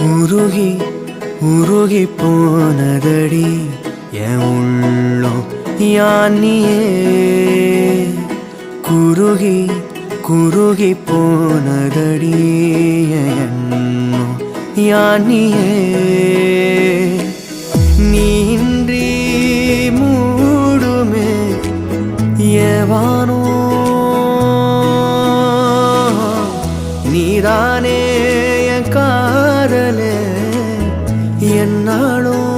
உருகி உருகி போனதடி என் உள்ளம் யானியே குருகி குருகி போனதடி என் எண்ணம் யானியே நீன்றி மூடுமே ஏவானோ நீதானே என் காதலே என்னாலும்